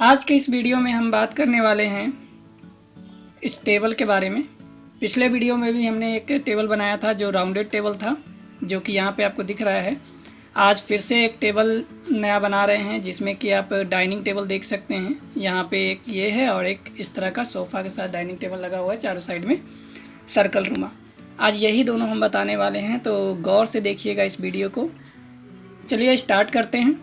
आज के इस वीडियो में हम बात करने वाले हैं इस टेबल के बारे में। पिछले वीडियो में भी हमने एक टेबल बनाया था जो राउंडेड टेबल था, जो कि यहाँ पे आपको दिख रहा है। आज फिर से एक टेबल नया बना रहे हैं जिसमें कि आप डाइनिंग टेबल देख सकते हैं। यहाँ पे एक ये है और एक इस तरह का सोफ़ा के साथ डाइनिंग टेबल लगा हुआ है, चारों साइड में सर्कल रुमा। आज यही दोनों हम बताने वाले हैं, तो गौर से देखिएगा इस वीडियो को। चलिए स्टार्ट करते हैं।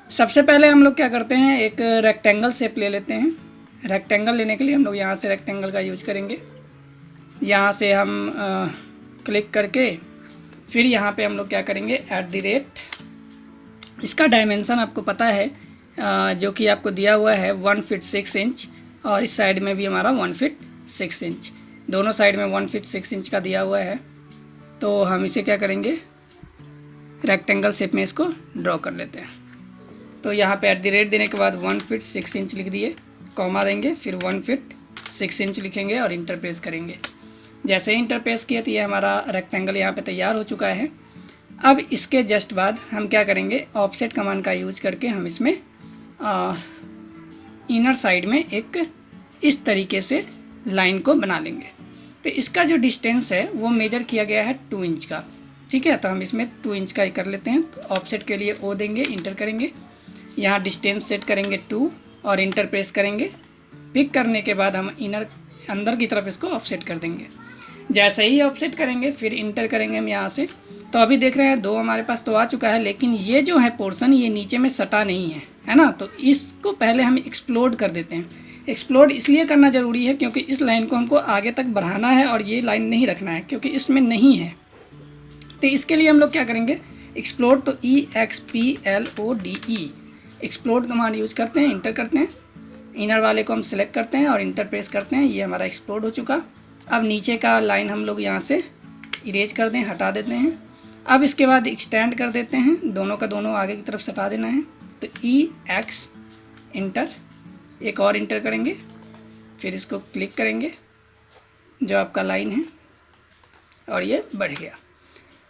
सबसे पहले हम लोग क्या करते हैं, एक रेक्टेंगल शेप ले लेते हैं। रेक्टेंगल लेने के लिए हम लोग यहाँ से रेक्टेंगल का यूज करेंगे। यहाँ से हम क्लिक करके फिर यहाँ पे हम लोग क्या करेंगे, @ इसका डायमेंशन आपको पता है जो कि आपको दिया हुआ है 1 फीट 6 इंच, और इस साइड में भी हमारा 1 फीट 6 इंच, दोनों साइड में 1 फीट 6 इंच का दिया हुआ है। तो हम इसे क्या करेंगे, रेक्टेंगल शेप में इसको ड्रॉ कर लेते हैं। तो यहाँ पे @ देने के बाद 1 फीट 6 इंच लिख दिए, कॉमा देंगे, फिर 1 फीट 6 इंच लिखेंगे और इंटर प्रेस करेंगे। जैसे ही इंटर प्रेस किया तो ये हमारा रेक्टेंगल यहाँ पे तैयार हो चुका है। अब इसके जस्ट बाद हम क्या करेंगे, ऑफसेट कमांड का यूज करके हम इसमें इनर साइड में एक इस तरीके से लाइन को बना लेंगे। तो इसका जो डिस्टेंस है वो मेजर किया गया है 2 इंच का। ठीक है, तो हम इसमें 2 इंच का ही कर लेते हैं। तो ऑफसेट के लिए O देंगे, इंटर करेंगे, यहाँ डिस्टेंस सेट करेंगे 2 और इंटर प्रेस करेंगे। पिक करने के बाद हम अंदर की तरफ इसको ऑफसेट कर देंगे। जैसे ही ऑफसेट करेंगे फिर इंटर करेंगे हम यहाँ से। तो अभी देख रहे हैं 2 हमारे पास तो आ चुका है, लेकिन ये जो है पोर्शन ये नीचे में सटा नहीं है ना। तो इसको पहले हम एक्सप्लोड कर देते हैं। एक्सप्लोड इसलिए करना ज़रूरी है क्योंकि इस लाइन को हमको आगे तक बढ़ाना है और ये लाइन नहीं रखना है क्योंकि इसमें नहीं है। तो इसके लिए हम लोग क्या करेंगे, एक्सप्लोड, तो EXPLODE एक्सप्लोड कमांड यूज करते हैं, इंटर करते हैं। इनर वाले को हम सिलेक्ट करते हैं और इंटर प्रेस करते हैं। ये हमारा एक्सप्लोड हो चुका। अब नीचे का लाइन हम लोग यहाँ से इरेज कर दें, हटा देते हैं। अब इसके बाद एक्सटेंड कर देते हैं, दोनों का दोनों आगे की तरफ सटा देना है। तो EX इंटर, एक और इंटर करेंगे, फिर इसको क्लिक करेंगे जो आपका लाइन है और ये बढ़ गया।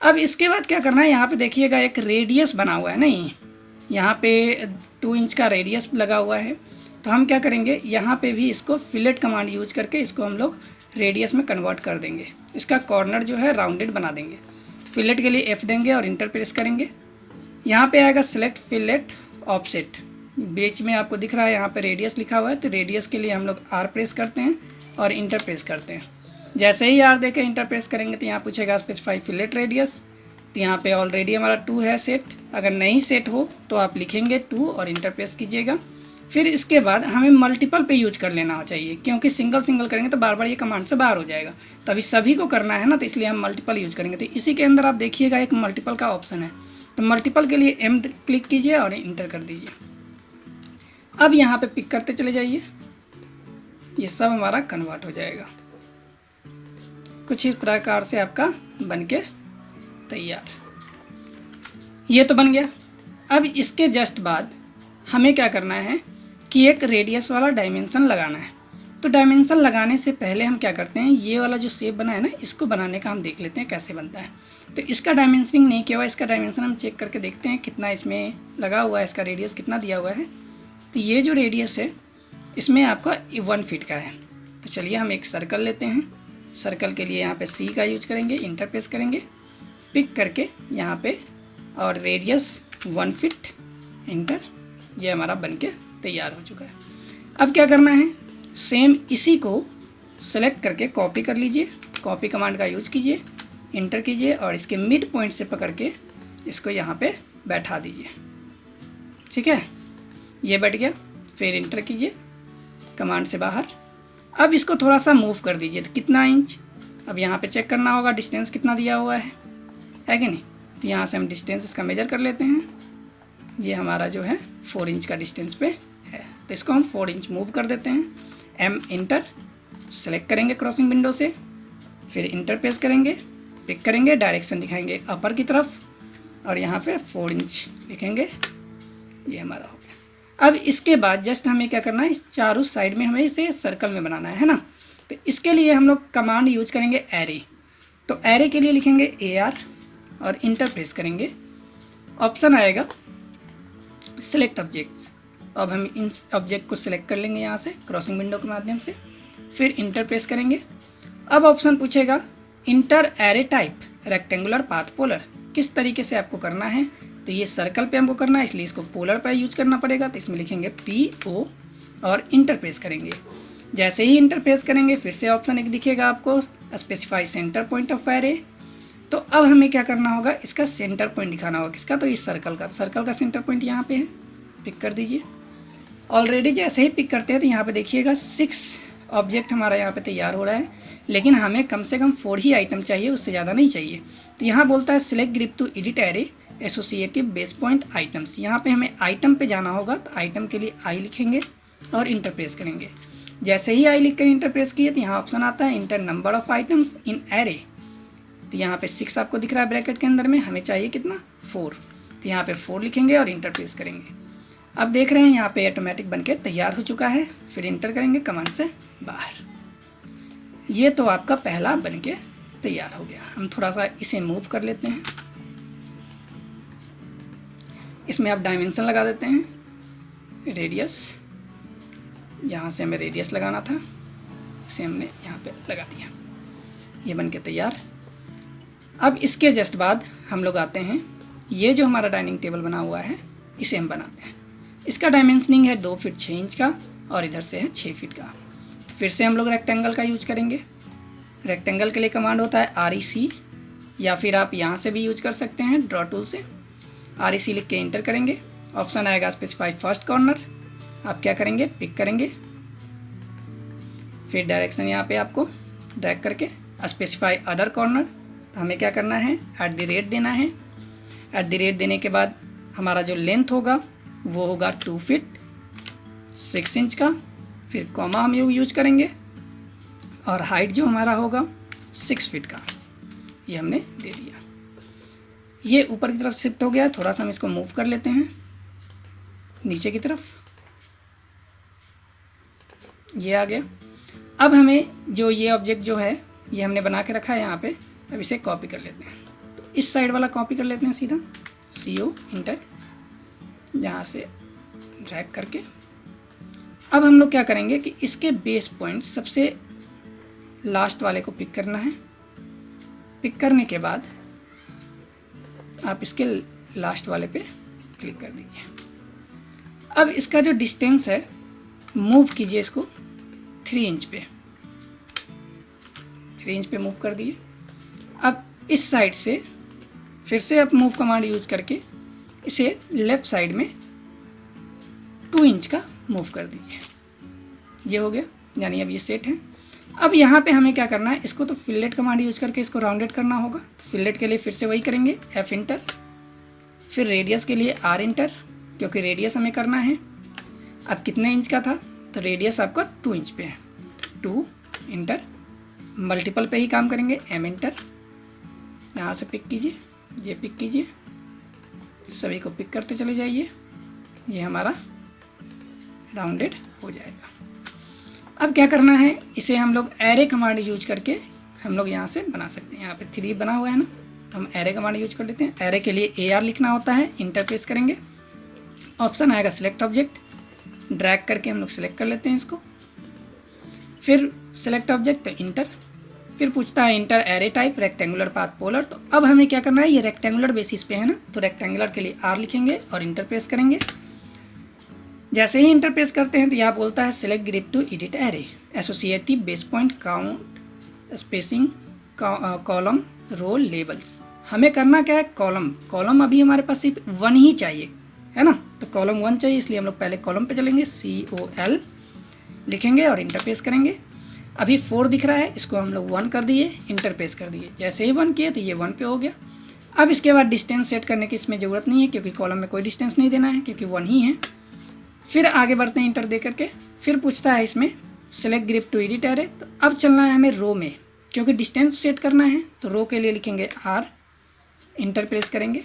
अब इसके बाद क्या करना है, यहाँ पे देखिएगा एक रेडियस बना हुआ है, नहीं यहाँ पे 2 इंच का रेडियस लगा हुआ है। तो हम क्या करेंगे, यहाँ पे भी इसको फिलेट कमांड यूज करके इसको हम लोग रेडियस में कन्वर्ट कर देंगे। इसका कॉर्नर जो है राउंडेड बना देंगे। तो फिलेट के लिए F देंगे और इंटर प्रेस करेंगे। यहाँ पे आएगा सिलेक्ट फिलेट ऑफसेट, बीच में आपको दिख रहा है यहाँ पे रेडियस लिखा हुआ है। तो रेडियस के लिए हम लोग R प्रेस करते हैं और इंटर प्रेस करते हैं। जैसे ही R देके इंटर प्रेस करेंगे तो यहाँ पूछेगा स्पेसिफाई फिलेट रेडियस। तो यहाँ पे ऑलरेडी हमारा 2 है सेट। अगर नहीं सेट हो तो आप लिखेंगे 2 और इंटर प्रेस कीजिएगा। फिर इसके बाद हमें मल्टीपल पे यूज कर लेना चाहिए, क्योंकि सिंगल करेंगे तो बार बार ये कमांड से बाहर हो जाएगा। तो अभी सभी को करना है ना, तो इसलिए हम मल्टीपल यूज करेंगे। तो इसी के अंदर आप देखिएगा एक मल्टीपल का ऑप्शन है। तो मल्टीपल के लिए M क्लिक कीजिए और इंटर कर दीजिए। अब यहाँ पे पिक करते चले जाइए, ये सब हमारा कन्वर्ट हो जाएगा। कुछ इस प्रकार से आपका बनके तैयार। ये तो बन गया। अब इसके जस्ट बाद हमें क्या करना है कि एक रेडियस वाला डायमेंशन लगाना है। तो डायमेंशन लगाने से पहले हम क्या करते हैं, ये वाला जो शेप बना है ना, इसको बनाने का हम देख लेते हैं कैसे बनता है। तो इसका डायमेंशनिंग नहीं किया हुआ, इसका डायमेंशन हम चेक करके देखते हैं कितना इसमें लगा हुआ है, इसका रेडियस कितना दिया हुआ है। तो ये जो रेडियस है इसमें आपका 1 फीट का है। तो चलिए हम एक सर्कल लेते हैं। सर्कल के लिए यहाँ पे C का यूज करेंगे, इंटर प्रेस करेंगे, पिक करके यहाँ पे, और रेडियस 1 फीट, इंटर। ये हमारा बनके तैयार हो चुका है। अब क्या करना है, सेम इसी को सेलेक्ट करके कॉपी कर लीजिए, कॉपी कमांड का यूज कीजिए, इंटर कीजिए और इसके मिड पॉइंट से पकड़ के इसको यहाँ पे बैठा दीजिए। ठीक है, ये बैठ गया। फिर इंटर कीजिए कमांड से बाहर। अब इसको थोड़ा सा मूव कर दीजिए। तो कितना इंच, अब यहाँ पे चेक करना होगा डिस्टेंस कितना दिया हुआ है कि नहीं। तो यहाँ से हम डिस्टेंस इसका मेजर कर लेते हैं। ये हमारा जो है 4 इंच का डिस्टेंस पे है। तो इसको हम 4 इंच मूव कर देते हैं। M इंटर, सेलेक्ट करेंगे क्रॉसिंग विंडो से, फिर इंटर प्रेस करेंगे, पिक करेंगे, डायरेक्शन दिखाएंगे अपर की तरफ और यहाँ पे 4 इंच लिखेंगे। ये हमारा हो गया। अब इसके बाद जस्ट हमें क्या करना है, इस चारों साइड में हमें इसे सर्कल में बनाना है ना। तो इसके लिए हम लोग कमांड यूज करेंगे एरे। तो एरे के लिए लिखेंगे AR और इंटर प्रेस करेंगे। ऑप्शन आएगा सिलेक्ट ऑब्जेक्ट्स तो अब हम इन ऑब्जेक्ट को सिलेक्ट कर लेंगे यहाँ से क्रॉसिंग विंडो के माध्यम से, फिर इंटर प्रेस करेंगे। अब ऑप्शन पूछेगा inter array type rectangular path polar, किस तरीके से आपको करना है। तो ये सर्कल पे हमको करना है, इसलिए इसको पोलर पे यूज करना पड़ेगा। तो इसमें लिखेंगे PO और इंटर प्रेस करेंगे। जैसे ही इंटर प्रेस करेंगे फिर से ऑप्शन एक दिखेगा आपको, specify centre point of array. तो अब हमें क्या करना होगा, इसका सेंटर पॉइंट दिखाना होगा। किसका, तो इस सर्कल का सेंटर पॉइंट यहाँ पे है, पिक कर दीजिए। ऑलरेडी जैसे ही पिक करते हैं तो यहाँ पे देखिएगा 6 ऑब्जेक्ट हमारा यहाँ पे तैयार हो रहा है, लेकिन हमें कम से कम 4 ही आइटम चाहिए, उससे ज़्यादा नहीं चाहिए। तो यहाँ बोलता है select grip to edit array associative base point items. यहाँ पे हमें आइटम पे जाना होगा, तो आइटम के लिए आई लिखेंगे और इंटर प्रेस करेंगे। जैसे ही आई लिख कर इंटर प्रेस किए तो यहाँ ऑप्शन आता है inter number of items in array. तो यहाँ पे 6 आपको दिख रहा है ब्रैकेट के अंदर में, हमें चाहिए कितना, 4। तो यहाँ पे 4 लिखेंगे और इंटर प्रेस करेंगे। अब देख रहे हैं यहाँ पे ऑटोमेटिक बनके तैयार हो चुका है। फिर इंटर करेंगे कमांड से बाहर। ये तो आपका पहला बनके तैयार हो गया। हम थोड़ा सा इसे मूव कर लेते हैं। इसमें आप डायमेंशन लगा देते हैं, रेडियस, यहाँ से हमें रेडियस लगाना था, इसे हमने यहाँ पे लगा दिया। ये बनके तैयार। अब इसके जस्ट बाद हम लोग आते हैं, ये जो हमारा डाइनिंग टेबल बना हुआ है इसे हम बनाते हैं। इसका डायमेंशनिंग है 2 फीट 6 इंच का और इधर से है 6 फीट का। तो फिर से हम लोग रेक्टेंगल का यूज करेंगे। रेक्टेंगल के लिए कमांड होता है REC, या फिर आप यहाँ से भी यूज कर सकते हैं ड्रॉ टूल से। REC लिख के इंटर करेंगे, ऑप्शन आएगा स्पेसिफाई फर्स्ट कॉर्नर। आप क्या करेंगे, पिक करेंगे, फिर डायरेक्शन यहाँ पे आपको ड्रैग करके स्पेसिफाई अदर कॉर्नर। तो हमें क्या करना है, @ देना है। @ देने के बाद हमारा जो लेंथ होगा वो होगा 2 फीट 6 इंच का, फिर कॉमा हम यूज करेंगे, और हाइट जो हमारा होगा 6 फीट का, ये हमने दे दिया। ये ऊपर की तरफ शिफ्ट हो गया, थोड़ा सा हम इसको मूव कर लेते हैं नीचे की तरफ, ये आ गया। अब हमें जो ये ऑब्जेक्ट जो है ये हमने बना के रखा है यहाँ पे, अब इसे कॉपी कर लेते हैं। तो इस साइड वाला कॉपी कर लेते हैं सीधा, CO इंटर, यहाँ से ड्रैग करके। अब हम लोग क्या करेंगे कि इसके बेस पॉइंट सबसे लास्ट वाले को पिक करना है। पिक करने के बाद आप इसके लास्ट वाले पे क्लिक कर दीजिए। अब इसका जो डिस्टेंस है मूव कीजिए इसको 3 इंच पे, 3 इंच पे मूव कर दिए। अब इस साइड से फिर से आप मूव कमांड यूज करके इसे लेफ्ट साइड में 2 इंच का मूव कर दीजिए। ये हो गया, यानी अब ये सेट है। अब यहाँ पे हमें क्या करना है, इसको तो फिलेट कमांड यूज करके इसको राउंडेड करना होगा। तो फिलेट के लिए फिर से वही करेंगे, F इंटर, फिर रेडियस के लिए R इंटर, क्योंकि रेडियस हमें करना है। अब कितने इंच का था, तो रेडियस आपका 2 इंच पे है, 2 इंटर। मल्टीपल पे ही काम करेंगे, M इंटर, यहाँ से पिक कीजिए, ये पिक कीजिए, सभी को पिक करते चले जाइए, ये हमारा राउंडेड हो जाएगा। अब क्या करना है, इसे हम लोग एरे कमांड यूज करके हम लोग यहाँ से बना सकते हैं। यहाँ पे 3 बना हुआ है ना, तो हम एरे कमांड यूज कर लेते हैं। एरे के लिए AR लिखना होता है, इंटर प्रेस करेंगे, ऑप्शन आएगा सिलेक्ट ऑब्जेक्ट, ड्रैग करके हम लोग सिलेक्ट कर लेते हैं इसको, फिर सिलेक्ट ऑब्जेक्ट इंटर, फिर पूछता है inter array type rectangular path polar. तो अब हमें क्या करना है, ये रेक्टेंगुलर बेसिस पे है ना, तो रेक्टेंगुलर के लिए R लिखेंगे और इंटर प्रेस करेंगे। जैसे ही इंटर प्रेस करते हैं तो यहाँ बोलता है select grip to edit array associative base point count spacing column row labels. हमें करना क्या है, कॉलम अभी हमारे पास सिर्फ 1 ही चाहिए है ना, तो कॉलम 1 चाहिए, इसलिए हम लोग पहले कॉलम पे चलेंगे, COL लिखेंगे और इंटर प्रेस करेंगे। अभी 4 दिख रहा है, इसको हम लोग 1 कर दिए, इंटर प्रेस कर दिए। जैसे ही 1 किए तो ये 1 पे हो गया। अब इसके बाद डिस्टेंस सेट करने की इसमें ज़रूरत नहीं है, क्योंकि कॉलम में कोई डिस्टेंस नहीं देना है, क्योंकि 1 ही है। फिर आगे बढ़ते हैं इंटर दे करके, फिर पूछता है इसमें select grip to edit array. तो अब चलना है हमें रो में, क्योंकि डिस्टेंस सेट करना है, तो रो के लिए लिखेंगे R, इंटर प्रेस करेंगे।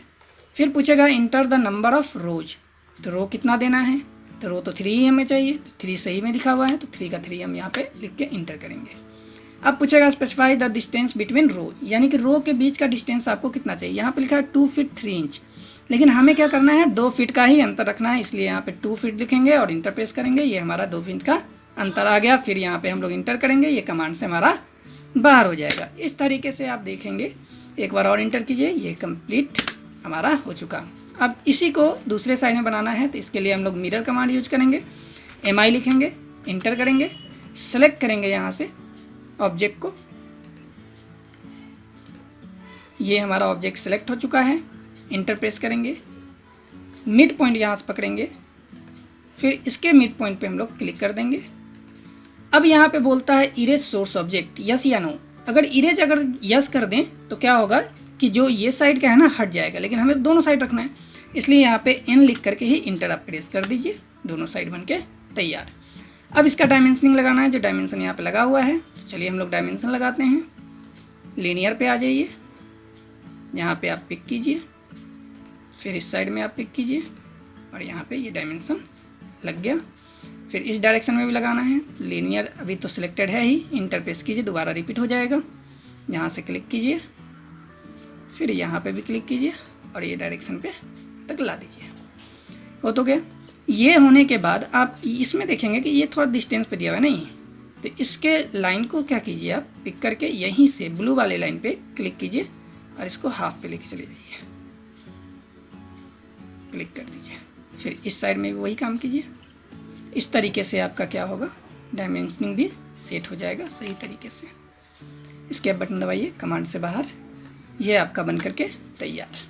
फिर पूछेगा इंटर द नंबर ऑफ रोज, तो रो कितना देना है, तो रो तो 3 ही हमें चाहिए, तो 3 सही में दिखा हुआ है, तो 3 का 3 हम यहाँ पे लिख के इंटर करेंगे। अब पूछेगा स्पेसिफाई द डिस्टेंस बिटवीन रो, यानी कि रो के बीच का डिस्टेंस आपको कितना चाहिए। यहाँ पे लिखा है 2 फीट 3 इंच, लेकिन हमें क्या करना है, 2 फीट का ही अंतर रखना है, इसलिए यहाँ पे 2 फीट लिखेंगे और इंटर प्रेस करेंगे, ये हमारा 2 फीट का अंतर आ गया। फिर यहाँ पे हम लोग इंटर करेंगे, ये कमांड से हमारा बाहर हो जाएगा। इस तरीके से आप देखेंगे, एक बार और इंटर कीजिए, ये कंप्लीट हमारा हो चुका। अब इसी को दूसरे साइड में बनाना है, तो इसके लिए हम लोग मिरर कमांड यूज करेंगे, MI लिखेंगे, इंटर करेंगे, सेलेक्ट करेंगे यहाँ से ऑब्जेक्ट को, ये हमारा ऑब्जेक्ट सेलेक्ट हो चुका है, इंटर प्रेस करेंगे, मिड पॉइंट यहाँ से पकड़ेंगे, फिर इसके मिड पॉइंट पे हम लोग क्लिक कर देंगे। अब यहाँ पे बोलता है इरेज सोर्स ऑब्जेक्ट, यस या नो। अगर इरेज अगर यस कर दें तो क्या होगा कि जो ये साइड का है ना हट जाएगा, लेकिन हमें दोनों साइड रखना है, इसलिए यहाँ पे N लिख करके ही इंटर आप प्रेस कर दीजिए, दोनों साइड बन के तैयार। अब इसका डायमेंशनिंग लगाना है, जो डायमेंशन यहाँ पे लगा हुआ है, तो चलिए हम लोग डायमेंशन लगाते हैं। लीनियर पे आ जाइए, यहाँ पे आप पिक कीजिए, फिर इस साइड में आप पिक कीजिए और यहाँ पे ये डायमेंशन लग गया। फिर इस डायरेक्शन में भी लगाना है, लीनियर अभी तो सिलेक्टेड है ही, इंटर प्रेस कीजिए, दोबारा रिपीट हो जाएगा। यहाँ से क्लिक कीजिए, फिर यहाँ पे भी क्लिक कीजिए और ये डायरेक्शन पे तक ला दीजिए। हो तो गया। ये होने के बाद आप इसमें देखेंगे कि ये थोड़ा डिस्टेंस पे दिया हुआ है नहीं, तो इसके लाइन को क्या कीजिए, आप पिक करके यहीं से ब्लू वाले लाइन पे क्लिक कीजिए और इसको हाफ पे लेके चले जाइए, क्लिक कर दीजिए। फिर इस साइड में भी वही काम कीजिए। इस तरीके से आपका क्या होगा, डायमेंशनिंग भी सेट हो जाएगा सही तरीके से। इसके बटन दबाइए, कमांड से बाहर, ये आपका बन करके तैयार।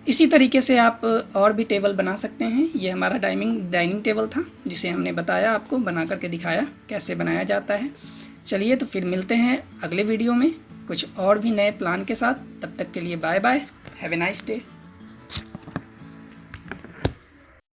इसी तरीके से आप और भी टेबल बना सकते हैं। ये हमारा डाइनिंग टेबल था, जिसे हमने बताया आपको, बना करके दिखाया कैसे बनाया जाता है। चलिए तो फिर मिलते हैं अगले वीडियो में कुछ और भी नए प्लान के साथ। तब तक के लिए bye bye, have a nice day.